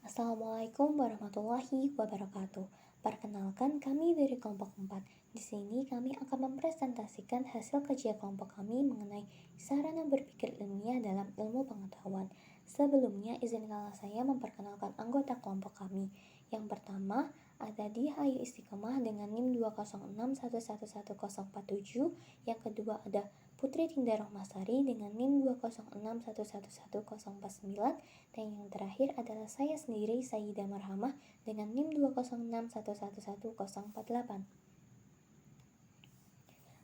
Assalamualaikum warahmatullahi wabarakatuh. Perkenalkan, kami dari kelompok 4. Di sini kami akan mempresentasikan hasil kerja kelompok kami mengenai sarana berpikir ilmiah dalam ilmu pengetahuan. Sebelumnya, izinkanlah saya memperkenalkan anggota kelompok kami. Yang pertama, ada Dihayu Istiqomah dengan NIM 206111047. Yang kedua ada Putri Tinda Rohmasari dengan NIM 206111049. Dan yang terakhir adalah saya sendiri, Sayyidah Marhamah, dengan NIM 206111048.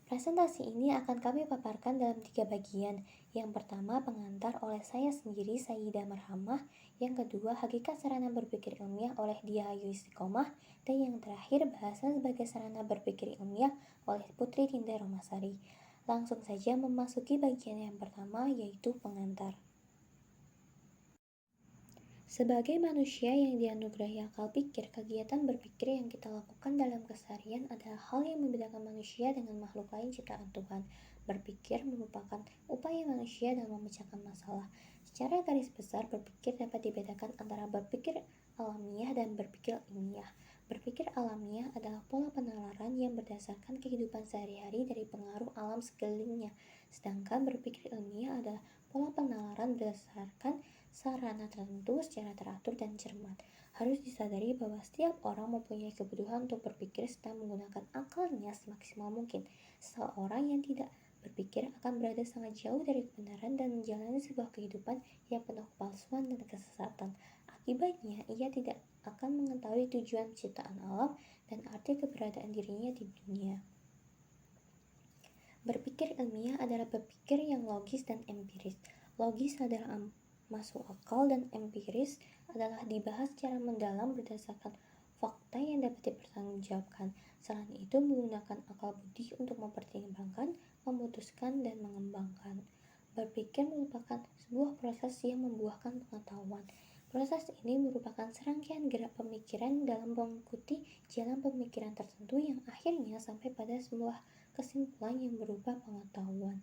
Presentasi ini akan kami paparkan dalam 3 bagian. Yang pertama, pengantar oleh saya sendiri, Sayyidah Marhamah. Yang kedua, hakikat sarana berpikir ilmiah oleh Dihayu Istiqomah. Dan yang terakhir, bahasa sebagai sarana berpikir ilmiah oleh Putri Tinda Rohmasari. Langsung saja memasuki bagian yang pertama, yaitu pengantar. Sebagai manusia yang dianugerahi akal pikir, kegiatan berpikir yang kita lakukan dalam keseharian adalah hal yang membedakan manusia dengan makhluk lain ciptaan Tuhan. Berpikir merupakan upaya manusia dalam memecahkan masalah. Secara garis besar, berpikir dapat dibedakan antara berpikir alamiah dan berpikir ilmiah. Berpikir alamiah adalah pola penalaran yang berdasarkan kehidupan sehari-hari dari pengaruh alam sekelilingnya. Sedangkan berpikir ilmiah adalah pola penalaran berdasarkan sarana tertentu secara teratur dan cermat. Harus disadari bahwa setiap orang mempunyai kebutuhan untuk berpikir serta menggunakan akalnya semaksimal mungkin. Seseorang yang tidak berpikir akan berada sangat jauh dari kebenaran dan menjalani sebuah kehidupan yang penuh kepalsuan dan kesesatan. Akibatnya, ia tidak akan mengetahui tujuan ciptaan alam dan arti keberadaan dirinya di dunia. Berpikir ilmiah adalah berpikir yang logis dan empiris. Logis adalah masuk akal dan empiris adalah dibahas secara mendalam berdasarkan fakta yang dapat dipertanggungjawabkan. Selain itu, menggunakan akal budi untuk mempertimbangkan, memutuskan, dan mengembangkan. Berpikir merupakan sebuah proses yang membuahkan pengetahuan. Proses ini merupakan serangkaian gerak pemikiran dalam mengikuti jalan pemikiran tertentu yang akhirnya sampai pada sebuah kesimpulan yang berupa pengetahuan.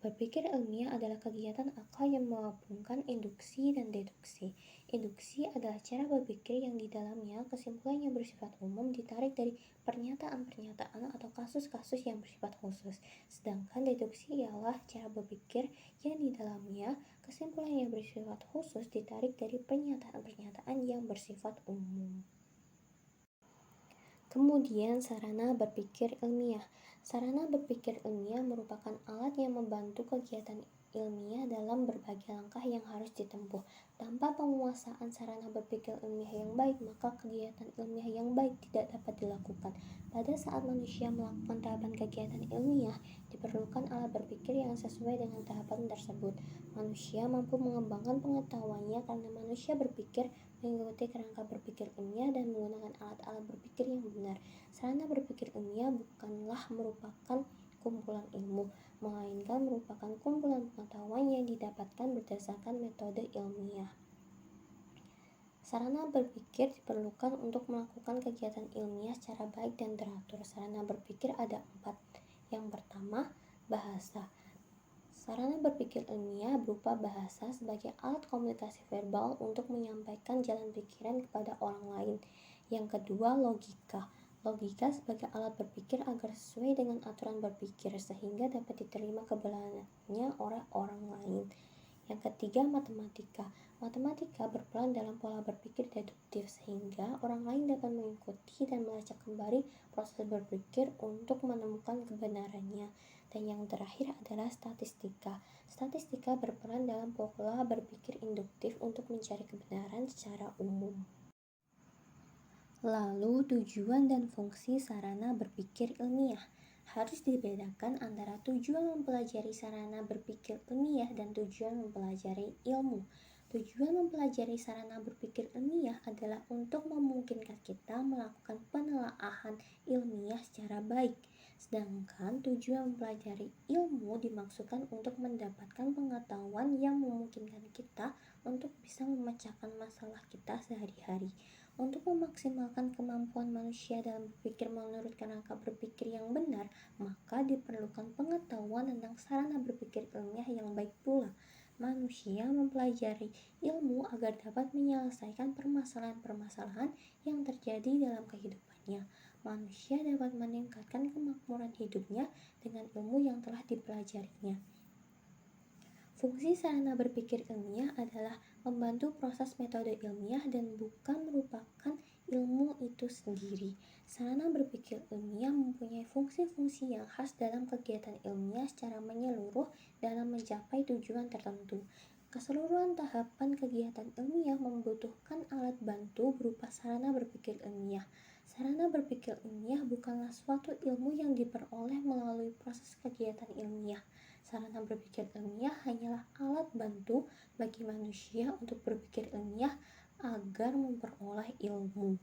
Berpikir ilmiah adalah kegiatan akal yang menggabungkan induksi dan deduksi. Induksi adalah cara berpikir yang di dalamnya kesimpulan yang bersifat umum ditarik dari pernyataan-pernyataan atau kasus-kasus yang bersifat khusus. Sedangkan deduksi ialah cara berpikir yang di dalamnya kesimpulan yang bersifat khusus ditarik dari pernyataan-pernyataan yang bersifat umum. Kemudian, sarana berpikir ilmiah. Sarana berpikir ilmiah merupakan alat yang membantu kegiatan ilmiah dalam berbagai langkah yang harus ditempuh. Tanpa penguasaan sarana berpikir ilmiah yang baik, maka kegiatan ilmiah yang baik tidak dapat dilakukan. Pada saat manusia melakukan tahapan kegiatan ilmiah, diperlukan alat berpikir yang sesuai dengan tahapan tersebut. Manusia mampu mengembangkan pengetahuannya karena manusia berpikir mengikuti kerangka berpikir ilmiah dan menggunakan alat-alat berpikir yang benar. Sarana berpikir ilmiah bukanlah merupakan kumpulan ilmu, melainkan merupakan kumpulan pengetahuan yang didapatkan berdasarkan metode ilmiah. Sarana berpikir diperlukan untuk melakukan kegiatan ilmiah secara baik dan teratur. Sarana berpikir ada 4. Yang pertama, bahasa. Sarana berpikir ilmiah berupa bahasa sebagai alat komunikasi verbal untuk menyampaikan jalan pikiran kepada orang lain. Yang kedua, logika. Logika sebagai alat berpikir agar sesuai dengan aturan berpikir sehingga dapat diterima kebenarannya oleh orang lain. Yang ketiga, matematika. Matematika berperan dalam pola berpikir deduktif sehingga orang lain dapat mengikuti dan melacak kembali proses berpikir untuk menemukan kebenarannya. Dan yang terakhir adalah statistika. Statistika berperan dalam pola berpikir induktif untuk mencari kebenaran secara umum. Lalu, tujuan dan fungsi sarana berpikir ilmiah. Harus dibedakan antara tujuan mempelajari sarana berpikir ilmiah dan tujuan mempelajari ilmu. Tujuan mempelajari sarana berpikir ilmiah adalah untuk memungkinkan kita melakukan penelaahan ilmiah secara baik. Sedangkan tujuan mempelajari ilmu dimaksudkan untuk mendapatkan pengetahuan yang memungkinkan kita untuk bisa memecahkan masalah kita sehari-hari. Untuk memaksimalkan kemampuan manusia dalam berpikir menurut kerangka berpikir yang benar, maka diperlukan pengetahuan tentang sarana berpikir ilmiah yang baik pula. Manusia mempelajari ilmu agar dapat menyelesaikan permasalahan-permasalahan yang terjadi dalam kehidupannya. Manusia dapat meningkatkan kemakmuran hidupnya dengan ilmu yang telah dipelajarinya. Fungsi sarana berpikir ilmiah adalah membantu proses metode ilmiah dan bukan merupakan ilmu itu sendiri. Sarana berpikir ilmiah mempunyai fungsi-fungsi yang khas dalam kegiatan ilmiah secara menyeluruh dalam mencapai tujuan tertentu. Keseluruhan tahapan kegiatan ilmiah membutuhkan alat bantu berupa sarana berpikir ilmiah. Sarana berpikir ilmiah bukanlah suatu ilmu yang diperoleh melalui proses kegiatan ilmiah. Sarana berpikir ilmiah hanyalah alat bantu bagi manusia untuk berpikir ilmiah agar memperoleh ilmu.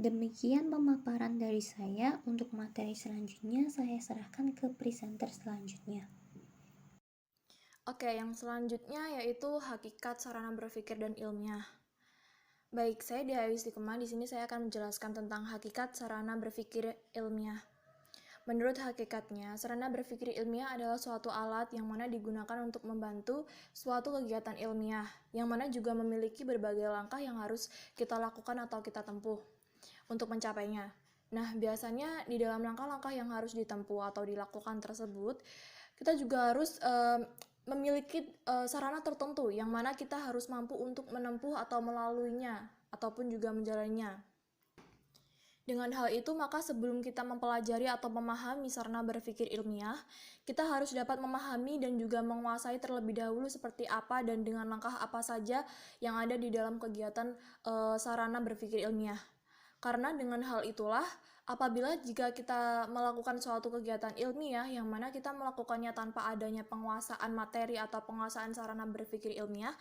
Demikian pemaparan dari saya. Untuk materi selanjutnya saya serahkan ke presenter selanjutnya. Oke, yang selanjutnya yaitu hakikat sarana berpikir dan ilmiah. Baik, saya Deha Istiqomah. Di sini saya akan menjelaskan tentang hakikat sarana berpikir ilmiah. Menurut hakikatnya, sarana berpikir ilmiah adalah suatu alat yang mana digunakan untuk membantu suatu kegiatan ilmiah, yang mana juga memiliki berbagai langkah yang harus kita lakukan atau kita tempuh untuk mencapainya. Nah, biasanya di dalam langkah-langkah yang harus ditempuh atau dilakukan tersebut, kita juga harus memiliki sarana tertentu yang mana kita harus mampu untuk menempuh atau melaluinya ataupun juga menjalaninya. Dengan hal itu, maka sebelum kita mempelajari atau memahami sarana berpikir ilmiah, kita harus dapat memahami dan juga menguasai terlebih dahulu seperti apa dan dengan langkah apa saja yang ada di dalam kegiatan sarana berpikir ilmiah. Karena dengan hal itulah, apabila jika kita melakukan suatu kegiatan ilmiah yang mana kita melakukannya tanpa adanya penguasaan materi atau penguasaan sarana berpikir ilmiah,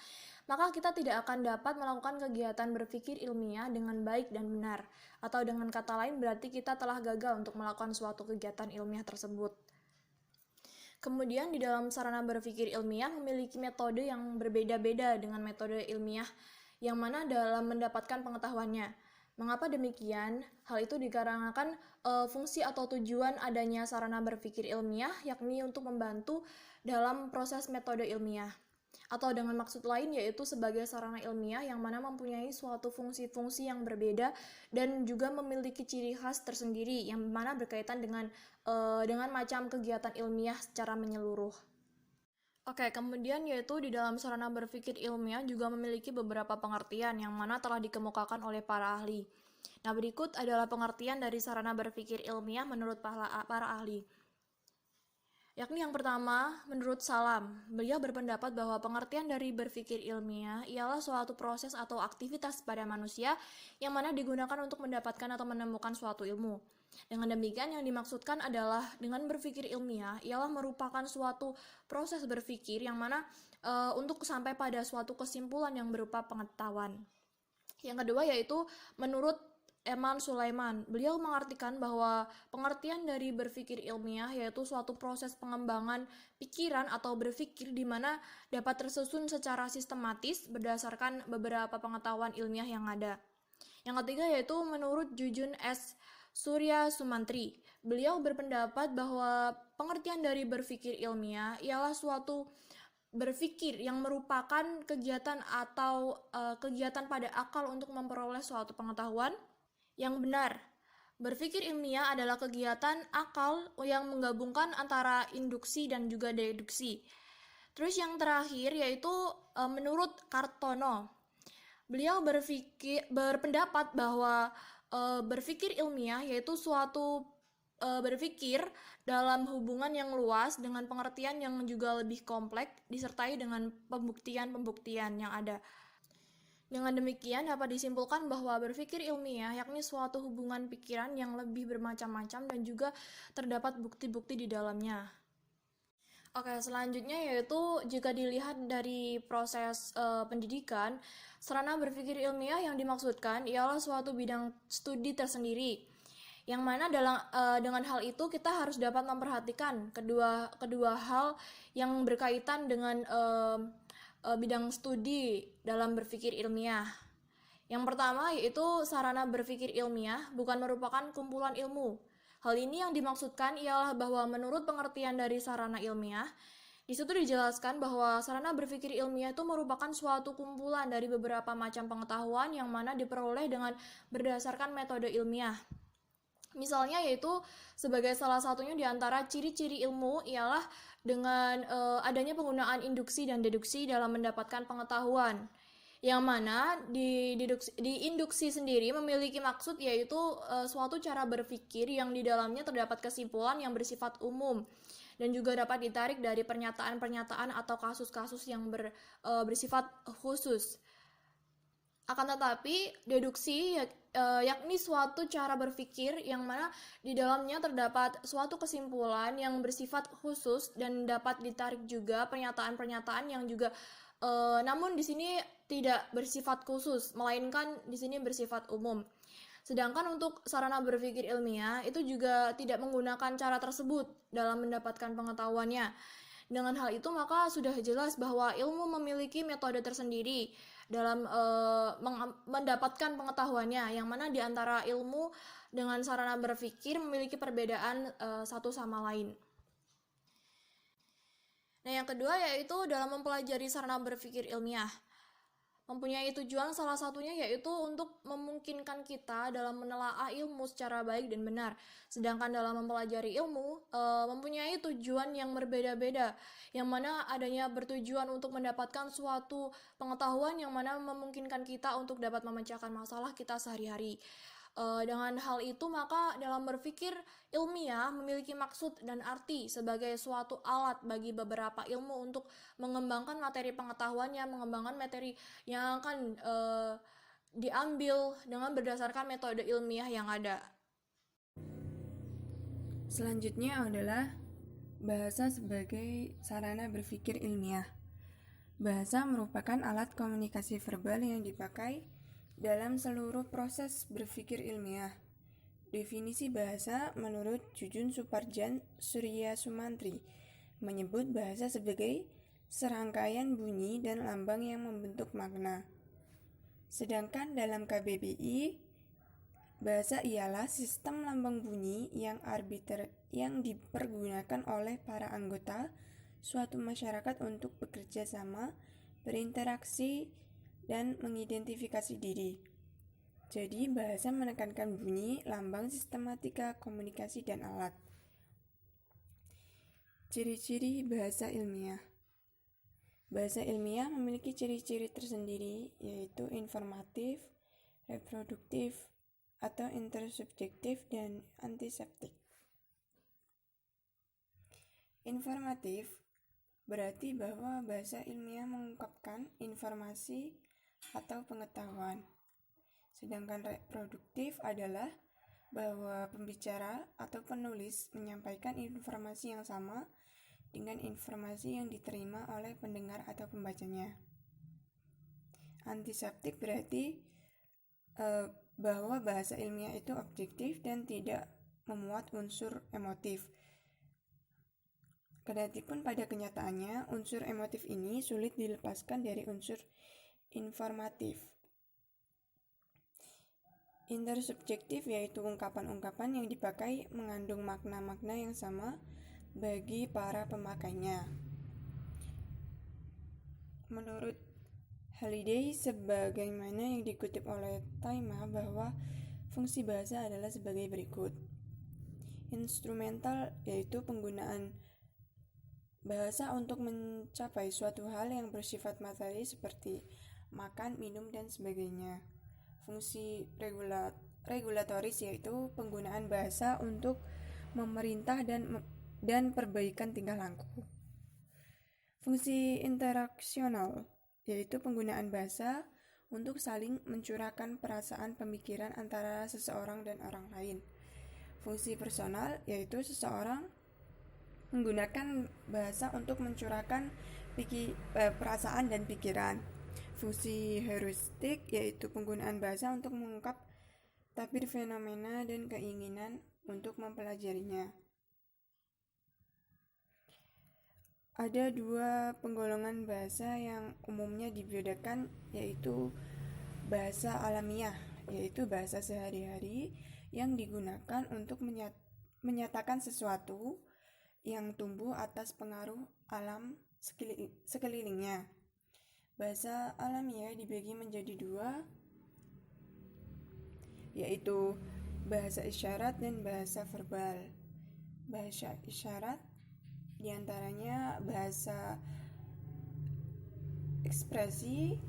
maka kita tidak akan dapat melakukan kegiatan berpikir ilmiah dengan baik dan benar. Atau dengan kata lain berarti kita telah gagal untuk melakukan suatu kegiatan ilmiah tersebut. Kemudian di dalam sarana berpikir ilmiah memiliki metode yang berbeda-beda dengan metode ilmiah yang mana dalam mendapatkan pengetahuannya. Mengapa demikian? Hal itu dikarenakan fungsi atau tujuan adanya sarana berpikir ilmiah yakni untuk membantu dalam proses metode ilmiah. Atau dengan maksud lain yaitu sebagai sarana ilmiah yang mana mempunyai suatu fungsi-fungsi yang berbeda dan juga memiliki ciri khas tersendiri yang mana berkaitan dengan macam kegiatan ilmiah secara menyeluruh. Oke, kemudian yaitu di dalam sarana berpikir ilmiah juga memiliki beberapa pengertian yang mana telah dikemukakan oleh para ahli. Nah, berikut adalah pengertian dari sarana berpikir ilmiah menurut para ahli. Yakni yang pertama, menurut Salam, beliau berpendapat bahwa pengertian dari berpikir ilmiah ialah suatu proses atau aktivitas pada manusia yang mana digunakan untuk mendapatkan atau menemukan suatu ilmu. Dengan demikian yang dimaksudkan adalah dengan berpikir ilmiah ialah merupakan suatu proses berpikir yang mana untuk sampai pada suatu kesimpulan yang berupa pengetahuan. Yang kedua yaitu menurut Eman Sulaiman, beliau mengartikan bahwa pengertian dari berpikir ilmiah yaitu suatu proses pengembangan pikiran atau berpikir di mana dapat tersusun secara sistematis berdasarkan beberapa pengetahuan ilmiah yang ada. Yang ketiga yaitu menurut Jujun S. Surya Sumantri, beliau berpendapat bahwa pengertian dari berpikir ilmiah ialah suatu berpikir yang merupakan kegiatan atau kegiatan pada akal untuk memperoleh suatu pengetahuan yang benar. Berpikir ilmiah adalah kegiatan akal yang menggabungkan antara induksi dan juga deduksi. Terus yang terakhir yaitu menurut Kartono, beliau berpendapat bahwa berpikir ilmiah yaitu suatu berpikir dalam hubungan yang luas dengan pengertian yang juga lebih kompleks disertai dengan pembuktian-pembuktian yang ada. Dengan demikian dapat disimpulkan bahwa berpikir ilmiah yakni suatu hubungan pikiran yang lebih bermacam-macam dan juga terdapat bukti-bukti di dalamnya. Oke, selanjutnya yaitu jika dilihat dari proses pendidikan, sarana berpikir ilmiah yang dimaksudkan ialah suatu bidang studi tersendiri. Yang mana dengan hal itu kita harus dapat memperhatikan kedua hal yang berkaitan dengan bidang studi dalam berpikir ilmiah. Yang pertama yaitu sarana berpikir ilmiah bukan merupakan kumpulan ilmu. Hal ini yang dimaksudkan ialah bahwa menurut pengertian dari sarana ilmiah, Di situ dijelaskan bahwa sarana berpikir ilmiah itu merupakan suatu kumpulan dari beberapa macam pengetahuan yang mana diperoleh dengan berdasarkan metode ilmiah. Misalnya yaitu sebagai salah satunya di antara ciri-ciri ilmu ialah dengan adanya penggunaan induksi dan deduksi dalam mendapatkan pengetahuan. Yang mana di induksi sendiri memiliki maksud yaitu suatu cara berpikir yang di dalamnya terdapat kesimpulan yang bersifat umum dan juga dapat ditarik dari pernyataan-pernyataan atau kasus-kasus yang bersifat khusus. Akan tetapi, deduksi yakni suatu cara berpikir yang mana di dalamnya terdapat suatu kesimpulan yang bersifat khusus dan dapat ditarik juga pernyataan-pernyataan yang juga namun di sini tidak bersifat khusus, melainkan di sini bersifat umum. Sedangkan untuk sarana berpikir ilmiah itu juga tidak menggunakan cara tersebut dalam mendapatkan pengetahuannya. Dengan hal itu maka sudah jelas bahwa ilmu memiliki metode tersendiri dalam mendapatkan pengetahuannya, yang mana di antara ilmu dengan sarana berpikir memiliki perbedaan satu sama lain. Nah, yang kedua yaitu dalam mempelajari sarana berpikir ilmiah. Mempunyai tujuan salah satunya yaitu untuk memungkinkan kita dalam menelaah ilmu secara baik dan benar. Sedangkan dalam mempelajari ilmu mempunyai tujuan yang berbeda-beda, yang mana adanya bertujuan untuk mendapatkan suatu pengetahuan yang mana memungkinkan kita untuk dapat memecahkan masalah kita sehari-hari. Dengan hal itu maka dalam berpikir ilmiah memiliki maksud dan arti sebagai suatu alat bagi beberapa ilmu untuk mengembangkan materi pengetahuannya, mengembangkan materi yang akan diambil dengan berdasarkan metode ilmiah yang ada. Selanjutnya adalah bahasa sebagai sarana berpikir ilmiah. Bahasa merupakan alat komunikasi verbal yang dipakai dalam seluruh proses berpikir ilmiah. Definisi bahasa menurut Jujun Suparjan Surya Sumantri menyebut bahasa sebagai serangkaian bunyi dan lambang yang membentuk makna. Sedangkan dalam KBBI, bahasa ialah sistem lambang bunyi yang arbiter yang dipergunakan oleh para anggota suatu masyarakat untuk bekerja sama, berinteraksi, dan mengidentifikasi diri. Jadi, bahasa menekankan bunyi, lambang, sistematika, komunikasi, dan alat. Ciri-ciri bahasa ilmiah. Bahasa ilmiah memiliki ciri-ciri tersendiri, yaitu informatif, reproduktif, atau intersubjektif, dan antiseptik. Informatif berarti bahwa bahasa ilmiah mengungkapkan informasi atau pengetahuan. Sedangkan reproduktif adalah bahwa pembicara atau penulis menyampaikan informasi yang sama dengan informasi yang diterima oleh pendengar atau pembacanya. Antiseptik berarti bahwa bahasa ilmiah itu objektif dan tidak memuat unsur emotif. Kedatipun pada kenyataannya, unsur emotif ini sulit dilepaskan dari unsur informatif. Intersubjektif yaitu ungkapan-ungkapan yang dipakai mengandung makna-makna yang sama bagi para pemakainya. Menurut Halliday, sebagaimana yang dikutip oleh Taima, bahwa fungsi bahasa adalah sebagai berikut. Instrumental yaitu penggunaan bahasa untuk mencapai suatu hal yang bersifat materi seperti makan, minum, dan sebagainya. Fungsi regulatoris yaitu penggunaan bahasa untuk memerintah dan perbaikan tingkah laku. Fungsi interaksional yaitu penggunaan bahasa untuk saling mencurahkan perasaan pemikiran antara seseorang dan orang lain. Fungsi personal yaitu seseorang menggunakan bahasa untuk mencurahkan perasaan dan pikiran. Fungsi heuristik yaitu penggunaan bahasa untuk mengungkap tabir fenomena dan keinginan untuk mempelajarinya. Ada dua penggolongan bahasa yang umumnya dibedakan, yaitu bahasa alamiah, yaitu bahasa sehari-hari yang digunakan untuk menyatakan sesuatu yang tumbuh atas pengaruh alam sekelilingnya. Bahasa alamiah dibagi menjadi dua, yaitu bahasa isyarat dan bahasa verbal. Bahasa isyarat diantaranya bahasa ekspresi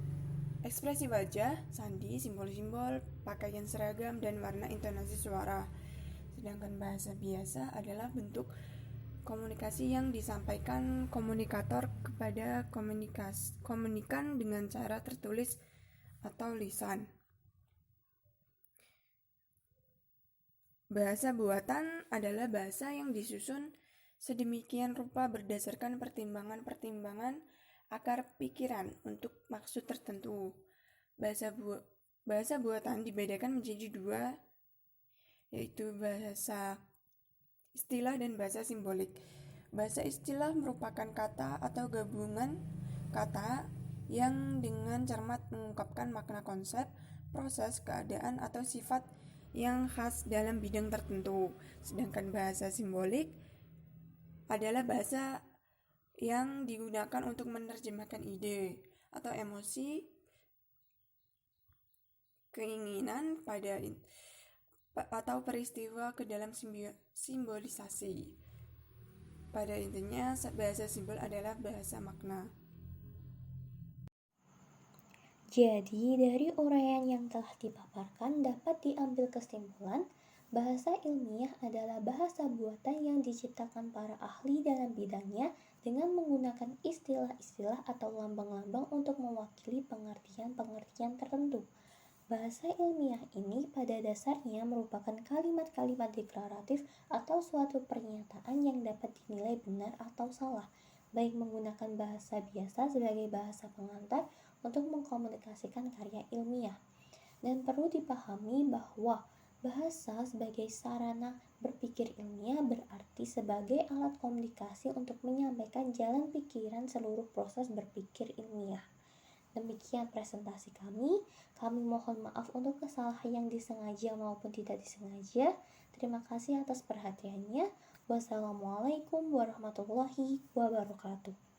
wajah, sandi, simbol-simbol, pakaian seragam, dan warna intonasi suara. Sedangkan bahasa biasa adalah bentuk komunikasi yang disampaikan komunikator kepada komunikan dengan cara tertulis atau lisan. Bahasa buatan adalah bahasa yang disusun sedemikian rupa berdasarkan pertimbangan-pertimbangan akar pikiran untuk maksud tertentu. Bahasa buatan dibedakan menjadi dua, yaitu bahasa istilah dan bahasa simbolik. Bahasa istilah merupakan kata atau gabungan kata yang dengan cermat mengungkapkan makna konsep, proses, keadaan, atau sifat yang khas dalam bidang tertentu. Sedangkan bahasa simbolik adalah bahasa yang digunakan untuk menerjemahkan ide atau emosi, keinginan atau peristiwa ke dalam simbolisasi. Pada intinya, bahasa simbol adalah bahasa makna. Jadi, dari uraian yang telah dipaparkan dapat diambil kesimpulan bahasa ilmiah adalah bahasa buatan yang diciptakan para ahli dalam bidangnya dengan menggunakan istilah-istilah atau lambang-lambang untuk mewakili pengertian-pengertian tertentu. Bahasa ilmiah ini pada dasarnya merupakan kalimat-kalimat deklaratif atau suatu pernyataan yang dapat dinilai benar atau salah, baik menggunakan bahasa biasa sebagai bahasa pengantar untuk mengkomunikasikan karya ilmiah. Dan perlu dipahami bahwa bahasa sebagai sarana berpikir ilmiah berarti sebagai alat komunikasi untuk menyampaikan jalan pikiran seluruh proses berpikir ilmiah. Demikian presentasi kami. Kami mohon maaf untuk kesalahan yang disengaja maupun tidak disengaja. Terima kasih atas perhatiannya. Wassalamualaikum warahmatullahi wabarakatuh.